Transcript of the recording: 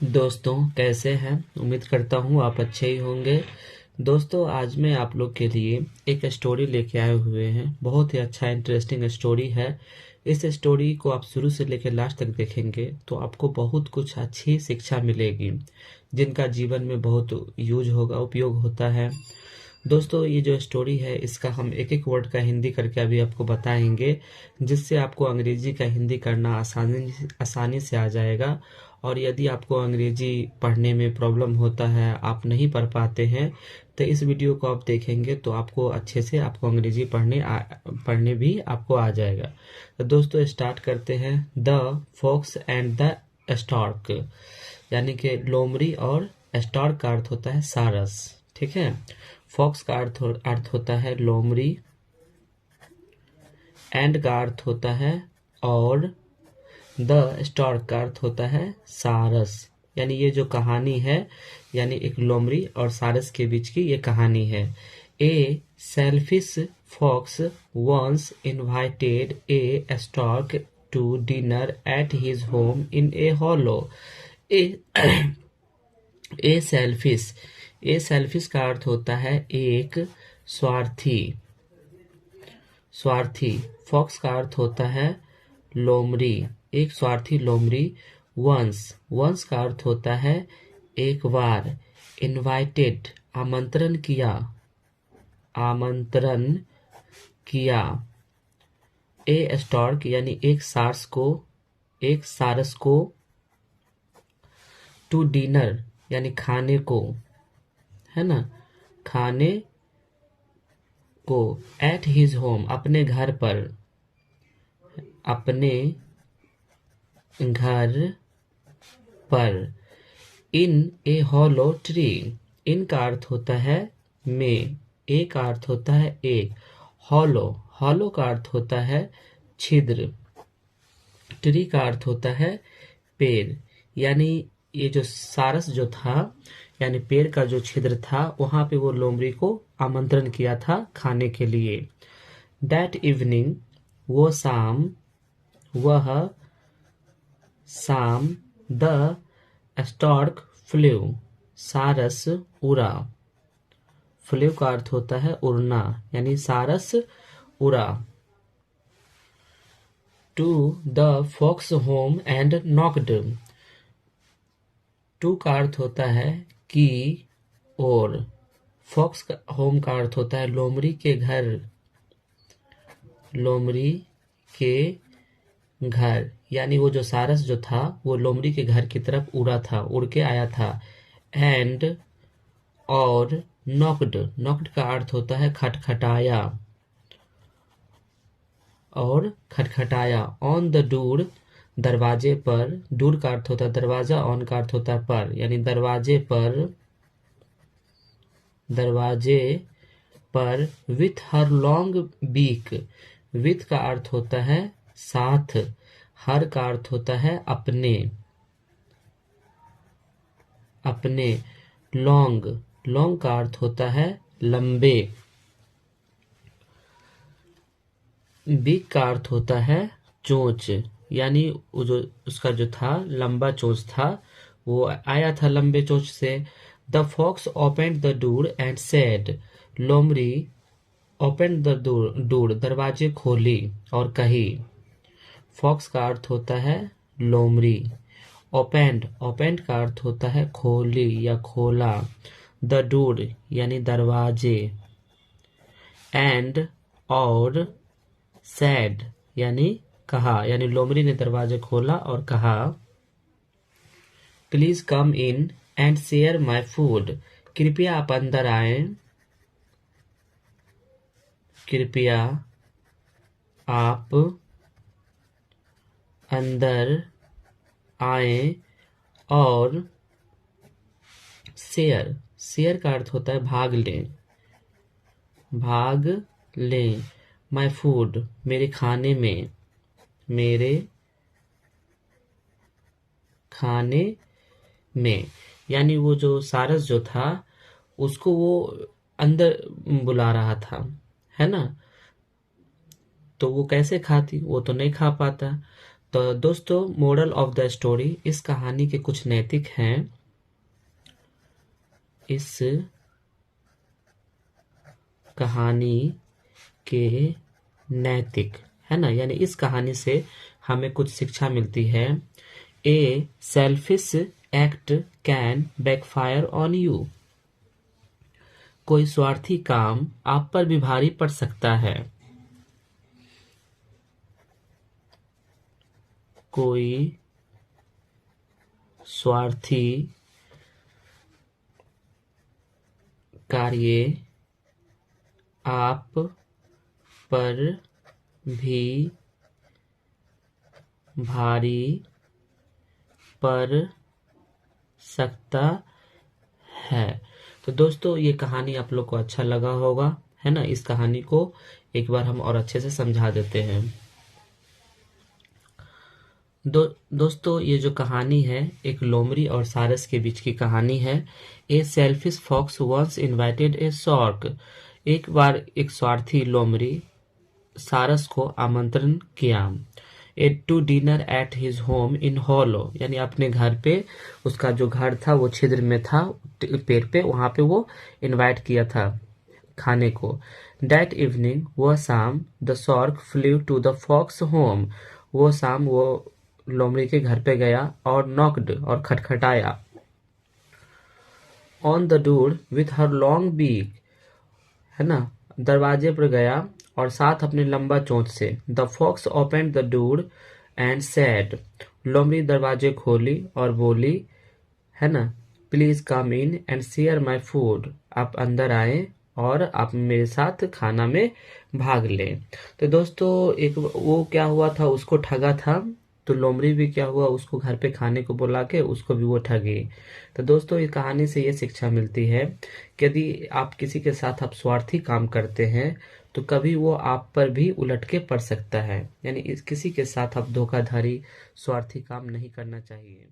दोस्तों कैसे हैं। उम्मीद करता हूँ आप अच्छे ही होंगे। दोस्तों आज मैं आप लोग के लिए एक स्टोरी लेके आए हुए हैं। बहुत ही अच्छा इंटरेस्टिंग स्टोरी है। इस स्टोरी को आप शुरू से लेकर लास्ट तक देखेंगे तो आपको बहुत कुछ अच्छी शिक्षा मिलेगी, जिनका जीवन में बहुत यूज होगा, उपयोग होता है। दोस्तों ये जो स्टोरी है इसका हम एक एक वर्ड का हिंदी करके अभी आपको बताएंगे, जिससे आपको अंग्रेजी का हिंदी करना आसानी से आ जाएगा। और यदि आपको अंग्रेजी पढ़ने में प्रॉब्लम होता है, आप नहीं पढ़ पाते हैं, तो इस वीडियो को आप देखेंगे तो आपको अच्छे से आपको अंग्रेजी पढ़ने भी आपको आ जाएगा। तो दोस्तों स्टार्ट करते हैं। The fox and the stork, यानी कि लोमड़ी और स्टार्क का अर्थ होता है सारस। ठीक है। फॉक्स का अर्थ होता है लोमड़ी, एंड का अर्थ होता है और, द स्टार्क का अर्थ होता है सारस। यानी ये जो कहानी है, यानी एक लोमड़ी और सारस के बीच की ये कहानी है। A selfish fox once invited a stork to dinner at his home in a hollow. A a selfish का अर्थ होता है एक स्वार्थी। फॉक्स का अर्थ होता है लोमड़ी, एक स्वार्थी लोमड़ी। वंस का अर्थ होता है एक बार। इनवाइटेड आमंत्रण किया। ए स्टार्क यानी एक सारस को टू डिनर यानी खाने को, है ना, खाने को, एट हिज होम अपने घर पर, इन ए हॉलो ट्री। इन का अर्थ होता है में, ए का अर्थ होता है एक, हॉलो का अर्थ होता है छिद्र, ट्री का अर्थ होता है पेड़। यानी ये जो सारस जो था, यानी पेड़ का जो छिद्र था, वहां पे वो लोमड़ी को आमंत्रण किया था खाने के लिए। दैट इवनिंग वह शाम, द स्टार्क फ्लू सारस उड़ा। फ्लू का अर्थ होता है उड़ना, यानी सारस उड़ा। To the fox home and knocked. To का अर्थ होता है कि और, फॉक्स का होम का अर्थ होता है लोमड़ी के घर। यानी वो जो सारस जो था वो लोमड़ी के घर की तरफ उड़ के आया था। एंड और, नॉक्ड का अर्थ होता है खटखटाया ऑन द डोर दरवाजे पर। डोर का अर्थ होता है दरवाजा, ऑन का अर्थ होता है पर, यानी दरवाजे पर with her long beak. With का अर्थ होता है साथ, हर का अर्थ होता है अपने, लॉन्ग का अर्थ होता है लंबे, बीक का अर्थ होता है चोंच। यानी वो जो उसका जो था लंबा चोंच था, वो आया था लंबे चोंच से। The fox opened the door and said, लोमड़ी ओपन द डोर दरवाजे खोली और कही। फॉक्स का अर्थ होता है लोमड़ी। ओपेंड का अर्थ होता है खोली या खोला। द डोर यानी दरवाजे। एंड और, सैड यानी कहा, यानी लोमड़ी ने दरवाजा खोला और कहा, please come in and share my food. कृपया आप अंदर आए, कृपया आप अंदर आए और शेयर का अर्थ होता है भाग लें। माई फूड मेरे खाने में, यानी वो जो सारस जो था उसको वो अंदर बुला रहा था, है ना। तो वो कैसे खाती, वो तो नहीं खा पाता। तो दोस्तों, मोरल ऑफ द स्टोरी, इस कहानी के कुछ नैतिक हैं। इस कहानी के नैतिक है ना, यानी इस कहानी से हमें कुछ शिक्षा मिलती है। A selfish act can backfire on you. कोई स्वार्थी काम आप पर भी भारी पड़ सकता है। कोई स्वार्थी कार्य आप पर भी भारी पड़ सकता है। तो दोस्तों, ये कहानी आप लोग को अच्छा लगा होगा, है ना। इस कहानी को एक बार हम और अच्छे से समझा देते हैं। दोस्तों, ये जो कहानी है एक लोमड़ी और सारस के बीच की कहानी है। A selfish fox once invited a shark. एक बार एक स्वार्थी लोमड़ी सारस को आमंत्रण किया। A to dinner at his home in hollow, यानी अपने घर पे, उसका जो घर था वो छिद्र में था पेड़ पे, वहां पे वो इनवाइट किया था खाने को। दैट इवनिंग, वो शाम, the shark flew to the fox home. वो शाम वो लोमड़ी के घर पे गया और नॉक्ड और खटखटाया। On the door with her long beak, है ना, दरवाजे पर गया और साथ अपने लंबा चोंच से। The fox open the door and said. लोमड़ी दरवाजे खोली और बोली, है ना, please come in and share my food. आप अंदर आए और आप मेरे साथ खाना में भाग लें। तो दोस्तों, एक वो क्या हुआ था, उसको ठगा था, तो लोमड़ी भी क्या हुआ, उसको घर पे खाने को बुला के उसको भी वो ठगी। तो दोस्तों, इस कहानी से ये शिक्षा मिलती है कि यदि आप किसी के साथ आप स्वार्थी काम करते हैं तो कभी वो आप पर भी उलट के पड़ सकता है। यानी किसी के साथ आप धोखाधड़ी, स्वार्थी काम नहीं करना चाहिए।